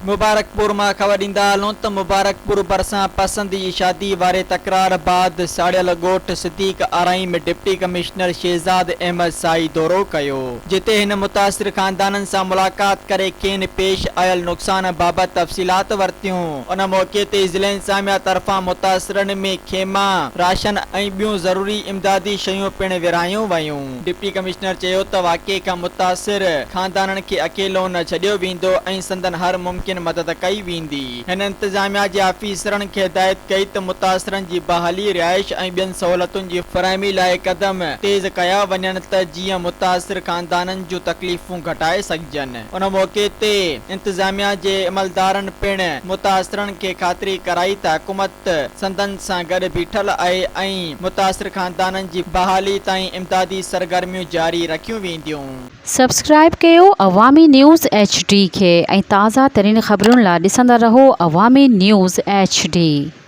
मुबारकपुर मां ख़बर ॾींदा हलूं त मुबारकपुर भरिसां पसंद जी शादी वारे तकरार बाद साड़ियल ॻोठ सिद्दीक आराई में डिप्टी कमिश्नर शहज़ाद अहमद साई दौरो कयो, जिते हिन मुतासिर खानदाननि सां मुलाक़ात करे खेनि पेश आयल नुक़सान बाबति तफ़सीलात वरितियूं। उन मौक़े ते ज़िला इंतिज़ामिया तरफ़ां मुतासिरनि में खेमा, राशन ऐं ॿियूं ज़रूरी इमदादी शयूं पिणु विरहायूं वयूं। डिप्टी कमिश्नर चयो त वाक़े खां मुतासिर खानदाननि खे अकेलो न छॾियो वेंदो ऐं संदन हर मुमकिन मदद कई वेंदी। हिन इंतिज़ामिया जे आफ़ीसरनि खे हिदायत कई त मुतासिरनि जी बहाली, रिहाइश ऐं ॿियनि सहूलतुनि जी फ़राहमी लाइ क़दम तेज़ कया वञनि त जीअं मुतासिर खानदाननि जूं तकलीफ़ूं घटाए सघजनि। उन मौक़े ते इंतिज़ामिया जे अमलदारनि पिणु मुतासिरनि खे ख़ातिरी कराई त हुकूमत संदन सां गॾु बीठल आहे ऐं मुतासिर खानदाननि जी बहाली ताईं इमदादी सरगर्मियूं जारी रखियूं वेंदियूं। सब्सक्राइब कयो अवामी न्यूज़ HD खे ऐं ताज़ा तरीन ख़बरुनि लाइ ॾिसंदा रहो अवामी न्यूज़ HD।